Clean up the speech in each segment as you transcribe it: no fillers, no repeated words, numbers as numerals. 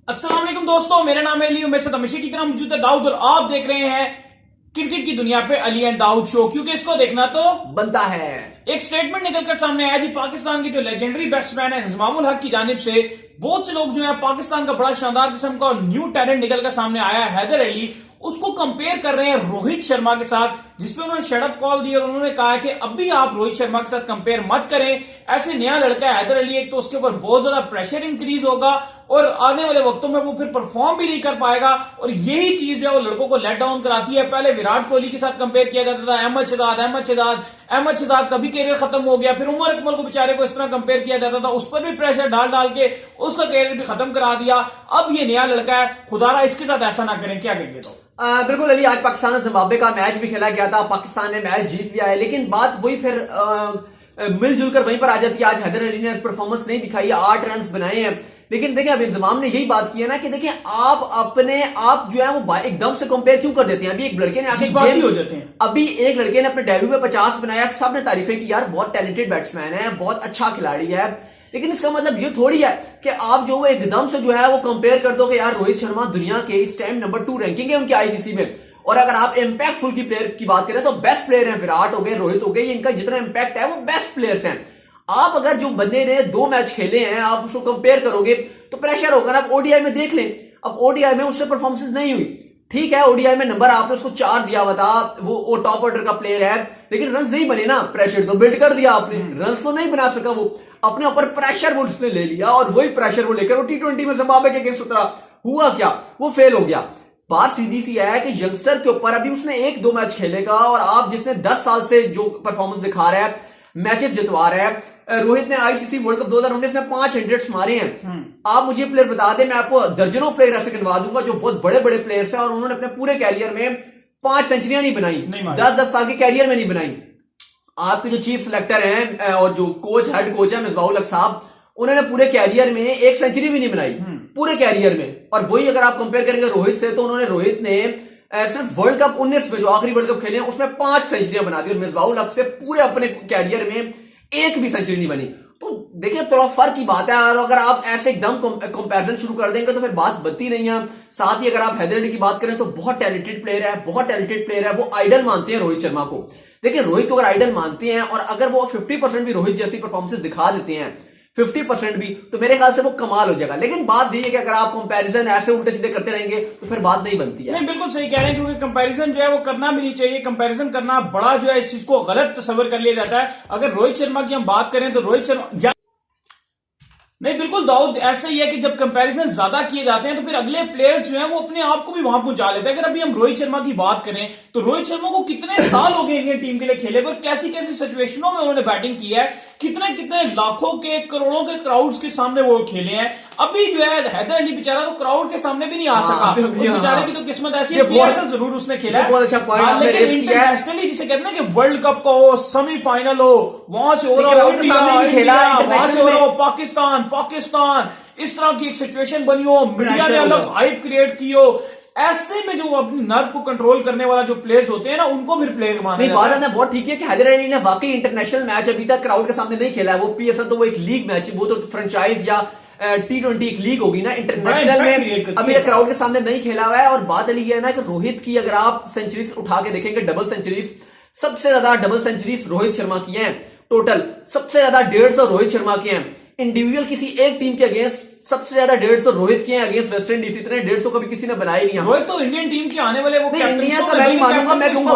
अस्सलाम वालेकुम दोस्तों, मेरा नाम है अली। मेरे साथ हमेशा की तरह मौजूद है दाऊद और आप देख रहे हैं क्रिकेट की दुनिया पे अली एंड दाऊद शो, क्योंकि इसको देखना तो बनता है। एक स्टेटमेंट निकलकर सामने आया जी, पाकिस्तान के जो लेजेंडरी बैट्समैन है इंजमामुल हक की जानिब से बहुत से लोग जो है पाकिस्तान का बड़ा शानदार किस्म का न्यू टैलेंट निकलकर सामने आया है हैदर अली, उसको कंपेयर कर रहे हैं रोहित शर्मा के साथ, जिसपे उन्होंने शटअप कॉल दी और उन्होंने कहा कि अभी आप रोहित शर्मा के साथ कंपेयर मत करें। ऐसे नया लड़का है हैदर अली, एक तो उसके ऊपर बहुत ज्यादा प्रेशर इंक्रीज होगा और आने वाले वक्तों में वो फिर परफॉर्म भी नहीं कर पाएगा और यही चीज जो है वो लड़कों को लेट डाउन कराती है। पहले विराट कोहली के साथ कंपेयर किया जाता था, अहमद शहजाद कभी कैरियर खत्म हो गया, फिर उमर अकमल को बेचारे को इस तरह कंपेयर किया जाता था, उस पर भी प्रेशर डाल डाल के उसका कैरियर भी खत्म करा दिया। अब ये नया लड़का है, खुदारा इसके साथ ऐसा ना करें। क्या कहेंगे तो बिल्कुल अली, आज पाकिस्तान और जिम्बाब्वे का मैच भी खेला गया था, पाकिस्तान ने मैच जीत लिया है, लेकिन बात वही फिर मिलजुल कर वहीं पर आ जाती है। आज हैदर अली ने परफॉर्मेंस नहीं दिखाई, 8 रन बनाए हैं, लेकिन देखिए अब इंतजाम ने यही बात की है ना कि देखिए आप अपने आप जो है वो एकदम से कंपेयर क्यों कर देते हैं। अभी एक लड़के ने आगे हो जाते हैं, अभी एक लड़के ने अपने डेब्यू में 50 बनाया, सबने तारीफें की, यार बहुत टैलेंटेड बैट्समैन है, बहुत अच्छा खिलाड़ी है, लेकिन इसका मतलब ये थोड़ी है कि आप जो वो एकदम से जो है वो कंपेयर कर दो कि यार रोहित शर्मा दुनिया के इस टाइम नंबर 2 रैंकिंग है उनकी आईसीसी में, और अगर आप इंपैक्टफुल की प्लेयर की बात करें तो बेस्ट प्लेयर हैं, विराट हो गए, रोहित हो गए, इनका जितना इंपैक्ट है वो बेस्ट प्लेयर्स हैं। आप अगर जो बंदे ने 2 मैच खेले हैं आप उसको कंपेयर करोगे तो प्रेशर होगा ना। आप ओडीआई में देख लें, अब ओडीआई में उससे परफॉर्मेंस नहीं हुई, ठीक है, ओडीआई में नंबर आपने उसको 4 दिया हुआ था, वो टॉप ऑर्डर का प्लेयर है, लेकिन रन नहीं बने ना, प्रेशर तो बिल्ड कर दिया आपने, रन तो नहीं बना सका, वो अपने ऊपर प्रेशर वो उसने ले लिया और वही प्रेशर वो लेकर वो टी20 में जिम्बाब्वे के अगेंस्ट उतरा, हुआ क्या, वो फेल हो गया। बात सीधी सी है कि यंगस्टर के ऊपर अभी उसने 1-2 मैच खेलेगा और आप जिसने 10 साल से जो परफॉर्मेंस दिखा रहा है, मैचेस जितवा रहा है, रोहित ने आईसीसी वर्ल्ड कप 2019 में 5 100 मारे हैं। आप मुझे प्लेयर बता दें, मैं आपको दर्जनों प्लेयर ऐसे गिनवा दूंगा जो बहुत बड़े बड़े प्लेयर्स हैं और उन्होंने अपने पूरे कैरियर में 5 सेंचुरियां नहीं बनाई, 10-10 साल के कैरियर में नहीं बनाई। आपके जो चीफ सिलेक्टर हैं और जो कोच हेड कोच है मिसबाहुल हक साहब, उन्होंने पूरे कैरियर में 1 सेंचुरी भी नहीं बनाई पूरे कैरियर में। और वही अगर आप कंपेयर करेंगे रोहित से तो रोहित ने सिर्फ वर्ल्ड कप 19 में जो आखिरी वर्ल्ड कप खेले हैं उसमें 5 सेंचुरियां बना दी और मिसबाहुल हक से पूरे अपने कैरियर में 1 भी सेंचुरी नहीं बनी। तो देखिए थोड़ा फर्क की बात है, और अगर आप ऐसे एकदम कंपैरिजन शुरू कर देंगे तो फिर बात बनती नहीं है। साथ ही अगर आप हैदर अली की बात करें तो बहुत टैलेंटेड प्लेयर है, बहुत टैलेंटेड प्लेयर है, वो आइडल मानते हैं रोहित शर्मा को। देखिए रोहित को अगर आइडल मानते हैं और अगर वो 50% भी रोहित जैसी परफॉर्मेंस दिखा देते हैं, 50% भी, तो मेरे ख्याल से वो कमाल हो जाएगा। लेकिन बात यही है कि अगर आप कंपैरिजन ऐसे उल्टे सीधे करते रहेंगे तो फिर बात नहीं बनती है। नहीं, बिल्कुल सही कह रहे हैं, क्योंकि कंपैरिजन जो है वो करना भी नहीं चाहिए। कंपैरिजन करना बड़ा जो है इस चीज को गलत तस्वर कर लिया जाता है। अगर रोहित शर्मा की हम बात करें तो रोहित शर्मा नहीं, बिल्कुल दाऊद, ऐसा ही है कि जब कंपैरिजन ज्यादा किए जाते हैं तो फिर अगले प्लेयर्स जो हैं वो अपने आप को भी वहां पहुंचा लेते हैं। अगर अभी हम रोहित शर्मा की बात करें तो रोहित शर्मा को कितने साल हो गए इंडियन टीम के लिए खेले और कैसी कैसी सिचुएशनों में उन्होंने बैटिंग की है, कितने कितने लाखों के करोड़ों के क्राउड्स के सामने वो खेले हैं। अभी जो है हैदर अली बेचारा तो क्राउड के सामने भी नहीं आ सका, बेचारे की तो किस्मत ऐसी है, पीएसएल जरूर उसने खेला है, बहुत अच्छा पॉइंट, लेकिन इंटरनेशनली जिसे कहते हैं कि वर्ल्ड कप का हो, सेमीफाइनल हो, वहां से हो रहा हो इंडिया, वहां से हो रहा हो पाकिस्तान, इस तरह की एक सिचुएशन बनी हो, मीडिया ने अलग हाइप क्रिएट की हो, ऐसे में जो अपने नर्व को कंट्रोल करने वाला जो प्लेयर्स होते हैं ना उनको फिर प्लेयर माना जाता है। बात है बहुत ठीक है कि हैदर अली ने वाकई इंटरनेशनल मैच अभी तक क्राउड के सामने नहीं खेला है। वो पीएसएल तो वो एक लीग मैच, वो तो फ्रेंचाइज या टी20 एक लीग होगी ना, इंटरनेशनल में अभी क्राउड के सामने नहीं खेला हुआ है। और बात अली ये है ना कि रोहित की अगर आप सेंचुरीज उठा के देखेंगे, डबल सेंचुरीज, सबसे ज्यादा डबल सेंचुरीज रोहित शर्मा की हैं, टोटल सबसे ज्यादा 150 रोहित शर्मा की हैं। इंडिविजुअल किसी एक टीम के अगेंस्ट सबसे ज्यादा 150 रोहित के हैं अगेंस्ट वेस्ट इंडीज, इतने 150 कभी किसी ने बनाए नहीं। रोहित तो इंडियन टीम के आने वाले वो इंडिया का मैं नहीं मानूंगा, मैं कहूंगा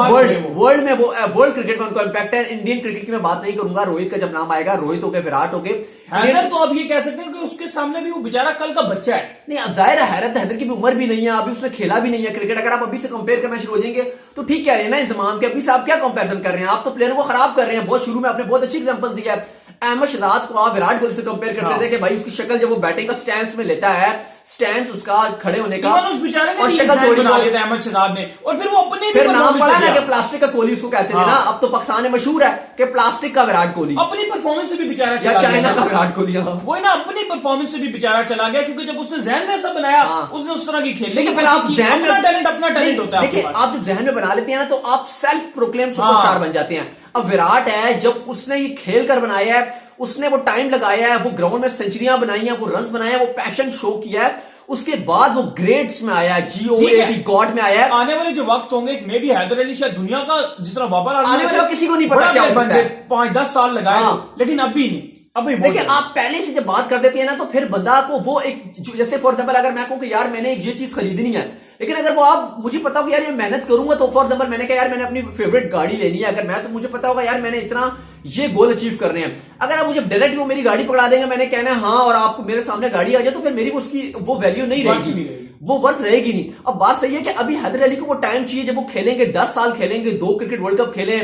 वर्ल्ड में वो वर्ल्ड क्रिकेट में उनका इंपैक्ट है। इंडियन क्रिकेट की मैं बात नहीं करूंगा, रोहित का जब नाम आएगा, रोहित हो गए, विराट हो गए, हैदर तो अब ये कह सकते हैं कि उसके सामने भी वो बेचारा कल का बच्चा है। नहीं, अब जाहिर है हैदर की भी उम्र भी नहीं है, अभी उसने खेला भी नहीं है क्रिकेट। अगर आप अभी से कंपेयर करना शुरू हो जाएंगे तो ठीक कह रहे हैं ना इंतजाम के, अभी से आप क्या कंपेरिजन कर रहे हैं, आप तो प्लेयर को खराब कर रहे हैं। बहुत शुरू में आपने बहुत अच्छी एग्जांपल दिया है, अहमद शहजाद को आप विराट कोहली से कंपेयर करते थे कि भाई उसकी शक्ल जब वो बैटिंग का स्टैंस में लेता है, स्टैंस उसका खड़े होने का, उस बेचारे ने और शक्ल थोड़ी बना लिया था अहमद शहजाद ने, और फिर वो अपने फिर नाम पड़ा ना कि प्लास्टिक का कोहली उसको कहते थे ना। अब तो पाकिस्तान में मशहूर है कि प्लास्टिक का विराट कोहली, अपनी परफॉर्मेंस से भी बेचारा या चाइना का विराट कोहली, वो ना अपनी परफॉर्मेंस से भी बेचारा चला गया, क्योंकि जब उसने जहन में ऐसा बनाया उसने उस तरह की खेल। लेकिन फिर आप जहन में अपना टैलेंट होता है, देखिए आप जब जहन में बना लेते हैं ना तो आप सेल्फ प्रोक्लेम सुपरस्टार बन जाते हैं। अब विराट है, जब उसने ये खेल कर बनाया है, उसने वो टाइम लगाया है, वो ग्राउंड में सेंचुरियां बनाई हैं, वो रन्स बनाए हैं, वो पैशन शो किया है, उसके बाद वो ग्रेड्स में आया, ठीक है। GOAT गॉड में आया। आने वाले जो वक्त होंगे मे भी हैदर अली शायद दुनिया का जिस तरह बाबर आजम आने वाले वक्त किसी को नहीं पता क्या हो सकता है। 5-10 साल लगाए हाँ। तो, लेकिन अभी नहीं, अभी देखिए आप पहले से जब बात कर देते हैं ना तो फिर बंदा को वो एक जैसे फॉर एग्जाम्पल अगर मैं कहूं कि यार मैंने ये चीज खरीदनी है, लेकिन अगर वो आप मुझे पता हो कि यार ये मेहनत करूंगा, तो फॉर एग्जाम्पल मैंने कहा यार मैंने अपनी फेवरेट गाड़ी लेनी है, अगर मैं तो मुझे पता होगा यार मैंने इतना ये गोल अचीव करने हैं। अगर आप मुझे डायरेक्ट वो मेरी गाड़ी पकड़ा देंगे, मैंने कहना है हाँ, और आपको मेरे सामने गाड़ी आ जाए, तो फिर मेरी उसकी वो वैल्यू नहीं रहेगी, वो वर्थ रहेगी नहीं। अब बात सही है कि अभी हैदर अली को वो टाइम चाहिए जब वो खेलेंगे, 10 साल खेलेंगे, 2 क्रिकेट वर्ल्ड कप खेले,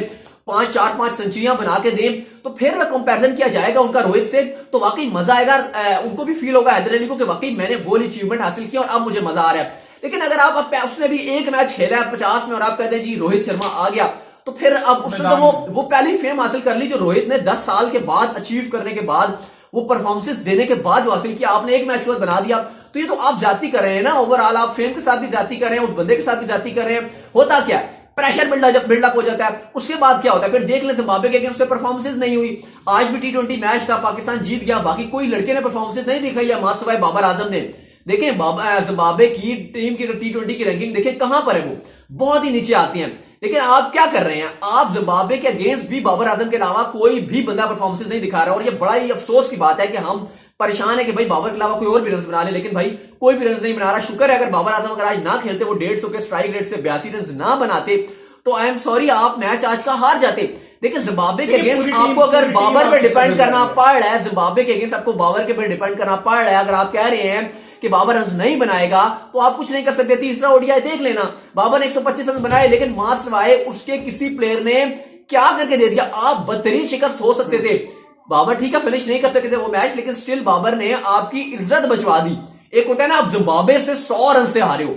5 सेंचुरियां बना के दें, तो फिर कंपैरिजन किया जाएगा उनका रोहित से, तो वाकई मजा आएगा। उनको भी फील होगा हैदर अली को कि वाकई मैंने वो अचीवमेंट हासिल किया और अब मुझे मजा आ रहा है। लेकिन अगर आप उसने भी एक मैच खेला है 50 में और आप कहते हैं जी रोहित शर्मा आ गया, तो फिर अब उसने तो वो पहली फेम हासिल कर ली जो रोहित ने 10 साल के बाद अचीव करने के बाद, वो परफॉर्मेंसेस देने के बाद जो हासिल किया, आपने एक मैच के बाद बना दिया, तो ये तो आप जाती कर रहे हैं ना। ओवरऑल आप फेम के साथ भी जाती कर रहे हैं, उस बंदे के साथ भी जाती कर रहे हैं। होता क्या है, प्रेशर बिल्डअप हो जाता है। उसके बाद क्या होता है, फिर देख ले जिम्बाब्वे के अगेंस्ट परफॉर्मेंस नहीं हुई। आज भी T20 मैच था, पाकिस्तान जीत गया, बाकी कोई लड़के ने परफॉर्मेंस नहीं दिखाई है मास्टर बाबर आजम ने। देखें जिम्बाब्वे की टीम की T20 की रैंकिंग देखें कहां पर है, वो बहुत ही नीचे आती है। लेकिन आप क्या कर रहे हैं, आप जिम्बाब्वे के अगेंस्ट भी बाबर आजम के अलावा कोई भी बंदा परफॉर्मेंस नहीं दिखा रहा। और ये बड़ा ही अफसोस की बात है कि हम परेशान है कि भाई बाबर के अलावा कोई और भी रन बना ले, लेकिन भाई कोई भी रन नहीं बना रहा। शुक्र है अगर बाबर आजम अगर आज ना खेलते, वो 150 के स्ट्राइक रेट से 82 रन ना बनाते, तो आई एम सॉरी आप मैच आज का हार जाते। देखिए जिम्बाब्वे के अगेंस्ट आपको अगर बाबर पे डिपेंड करना पड़ रहा है, जिम्बाब्वे के अगेंस्ट आपको बाबर के पे डिपेंड करना पड़ रहा है, अगर आप कह रहे हैं कि बाबर रन नहीं बनाएगा तो आप कुछ नहीं कर सकते। तीसरा ओडीआई देख लेना, बाबर ने 125 रन बनाए, लेकिन मास्टर वाए उसके किसी प्लेयर ने क्या करके दे दिया। आप बदतरीन शिकस्त हो सकते थे, बाबर ठीक है फिनिश नहीं कर सकते थे वो मैच, लेकिन स्टिल बाबर ने आपकी इज्जत बचवा दी। एक होता है ना आप जिम्बाब्वे से 100 रन से हारे हो,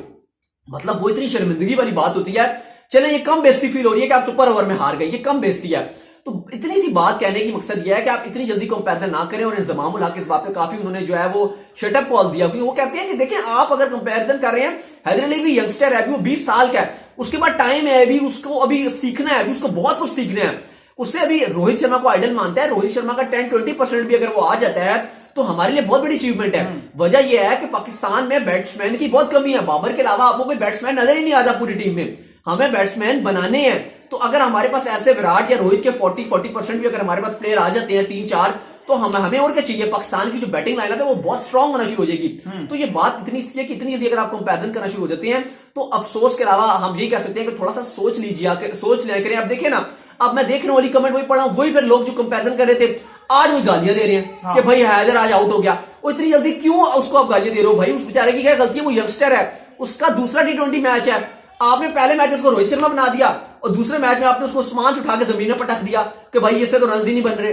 मतलब वो इतनी शर्मिंदगी वाली बात होती है। चले ये कम बेइज्जती फील हो रही है कि आप सुपर ओवर में हार गए, ये कम बेइज्जती है। तो इतनी सी बात कहने की मकसद यह है कि आप इतनी जल्दी कंपैरिजन ना करें। और इंजमामुल हक इस बात पे काफी उन्होंने जो है वो शटअप कॉल दिया, क्योंकि वो कहते हैं कि देखिए आप अगर कंपैरिजन कर रहे हैं, हैदर अली भी यंगस्टर है, अभी वो 20 साल का है, उसके बाद टाइम है, अभी उसको अभी सीखना है, अभी उसको बहुत कुछ सीखना है। उससे अभी रोहित शर्मा को आइडल मानता है, रोहित शर्मा का 10-20% भी अगर वो आ जाता है तो हमारे लिए बहुत बड़ी अचीवमेंट है। वजह यह है कि पाकिस्तान में बैट्समैन की बहुत कमी है, बाबर के अलावा आपको कोई बैट्समैन नजर ही नहीं आता पूरी टीम में। हमें बैट्समैन बनाने हैं, तो अगर हमारे पास ऐसे विराट या रोहित के 40% भी अगर हमारे पास प्लेयर आ जाते हैं 3-4, तो हमें और क्या चाहिए। पाकिस्तान की जो बैटिंग लाइनअप है वो बहुत स्ट्रांग होना शुरू हो जाएगी। तो ये बात इतनी सी है कि इतनी जल्दी अगर आप कंपैरिजन करना शुरू हो जाते हैं तो अफसोस के अलावा हम यही कह सकते हैं कि थोड़ा सा सोच लीजिए, सोच लिया करें। आप देखिए ना, अब मैं देख रहा हूँ कमेंट वही पढ़ा, वही फिर लोग जो कंपैरिजन कर रहे थे आज वही गालियां दे रहे हैं कि भाई हैदर आज आउट हो गया। वो इतनी जल्दी क्यों उसको आप गालियां दे रहे हो भाई, उस बेचारे की क्या गलती है, वो यंगस्टर है, उसका दूसरा T20 मैच है। आपने पहले मैच में उसको रोहित शर्मा बना दिया और दूसरे मैच में आपने उसको आसमान से उठा के जमीन में पटक दिया कि भाई इससे तो रन ही नहीं बन रहे।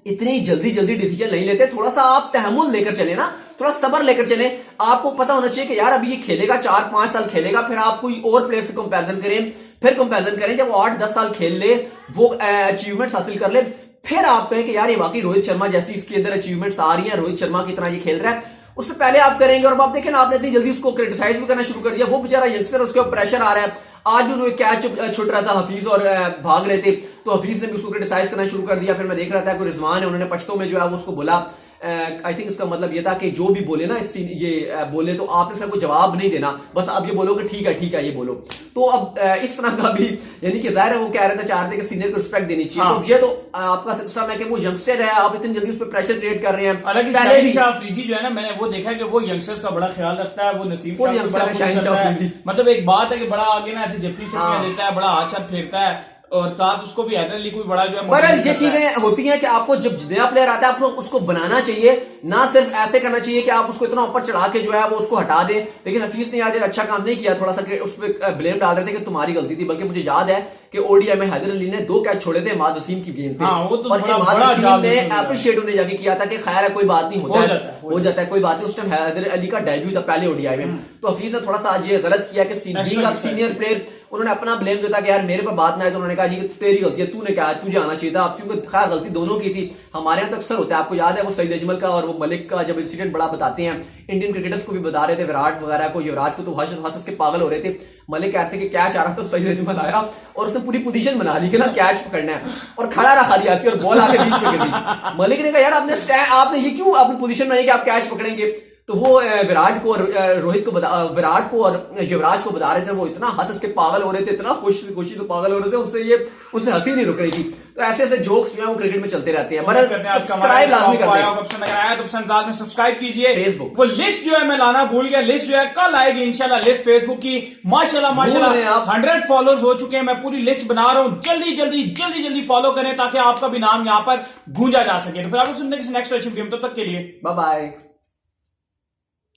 इतनी जल्दी डिसीजन नहीं लेते, थोड़ा सा आप तहमुल लेकर चले ना, थोड़ा सब्र लेकर चले। आपको पता होना चाहिए कि यार अभी ये खेलेगा 4-5 साल खेलेगा, फिर आप कोई और प्लेयर से कंपैरिजन करें, फिर कंपैरिजन करें। जब वो 8-10 साल खेल ले, वो अचीवमेंट्स हासिल कर ले, फिर आप कहें कि यार ये वाकई रोहित शर्मा जैसी इसके अंदर अचीवमेंट्स आ रही हैं, रोहित शर्मा की तरह ये खेल रहा है, उससे पहले आप करेंगे। और आप देखें ना, आपने इतनी जल्दी उसको क्रिटिसाइज भी करना शुरू कर दिया। वो बेचारा यंगस्टर, उसके ऊपर प्रेशर आ रहा है। आज भी उन्हें कैच छुट रहा था, हफीज और भाग रहे थे, तो हफीज ने भी उसको क्रिटिसाइज करना शुरू कर दिया। फिर मैं देख रहा था कोई रिजवान है, उन्होंने पश्तो में जो है वो उसको बोला, आई थिंक इसका मतलब ये था कि जो भी बोले ना ये बोले तो आपने सर को जवाब नहीं देना, बस आप ये बोलोगे ठीक है ये बोलो। तो अब इस तरह का भी, यानी कि जाहिर है वो कह रहे थे, चाहते कि सीनियर को रिस्पेक्ट देनी चाहिए। हाँ। तो ये तो आपका सिस्टम है कि वो यंगस्टर है, आप इतनी जल्दी उस पर प्रेशर क्रिएट कर रहे हैं। हालांकि पहले भी अफरीदी जो है ना, मैंने वो देखा है कि वो यंगस्टर्स का बड़ा ख्याल रखता है, वो नसीब मतलब एक बात है कि बड़ा आगे ना ऐसे जपनी देता है, बड़ा हाथ हाथ फेरता है, और साथ उसको भी हैदर अली कोई बड़ा जो है। बहरहाल ये चीजें होती हैं कि आपको जब नया प्लेयर आता है आपको उसको बनाना चाहिए, ना सिर्फ ऐसे करना चाहिए कि आप उसको इतना ऊपर चढ़ा के जो है वो उसको हटा दें। लेकिन हफीज ने आज अच्छा काम नहीं किया, थोड़ा सा उस पर ब्लेम डाल रहे थे कि तुम्हारी गलती थी। बल्कि मुझे याद है कि ओडीआई में हैदर अली ने 2 कैच छोड़े थे इमाद वसीम की गेंद पे, और इमाद वसीम ने अप्रिशिएट उन्हें जाके किया था कि खैर है कोई बात नहीं, हो जाता है कोई बात नहीं। उस टाइम हैदर अली का डेब्यू था पहले ओडीआई में, तो हफीज ने थोड़ा सा आज ये गलत किया कि सीनियर प्लेयर उन्होंने अपना ब्लेम जो था कि यार मेरे पर बात ना आए, तो उन्होंने कहा जी तेरी गलती है, तूने कहा तुझे आना चाहिए था। क्योंकि खैर गलती दोनों की थी। हमारे यहाँ तो अक्सर होता है, आपको याद है वो सईद अजमल का और वो मलिक का जब इंसिडेंट बड़ा बताते हैं, इंडियन क्रिकेटर्स को भी बता रहे थे, विराट वगैरह को, युवराज को, तो हंस के पागल हो रहे थे। मलिक कहते कि कैच आ रहा था, सईद अजमल आया और उसने पूरी पोजीशन बना ली कि ना कैच पकड़ना है, और खड़ा रखा दिया और बॉल आके बीच में गिर दी। मलिक ने कहा यार आपने ये क्यों अपनी पोजीशन बनाई कि आप कैच पकड़ेंगे। तो वो विराट को और विराट को और युवराज को बता रहे थे, वो इतना हंस के पागल हो रहे थे, इतना खुशी तो पागल हो रहे थे, उनसे हंसी नहीं रुक रही थी। तो ऐसे ऐसे जोक्स जो है वो क्रिकेट में चलते रहते हैं। बरं सब्सक्राइब लाजमी करते हैं, ऑप्शन अगर आया तो साथ में सब्सक्राइब कीजिए। फेसबुक वो लिस्ट जो है मैं लाना भूल गया, लिस्ट जो है कल आएगी इंशाल्लाह, लिस्ट फेसबुक की। माशाल्लाह 100 फॉलोअर्स हो चुके हैं, मैं पूरी लिस्ट बना रहा हूं, जल्दी फॉलो करें ताकि आपका भी नाम यहां पर गूंजा जा सके। तो फिर आप लोग सुनते हैं नेक्स्ट गेम, तब तक के लिए बाय बाय।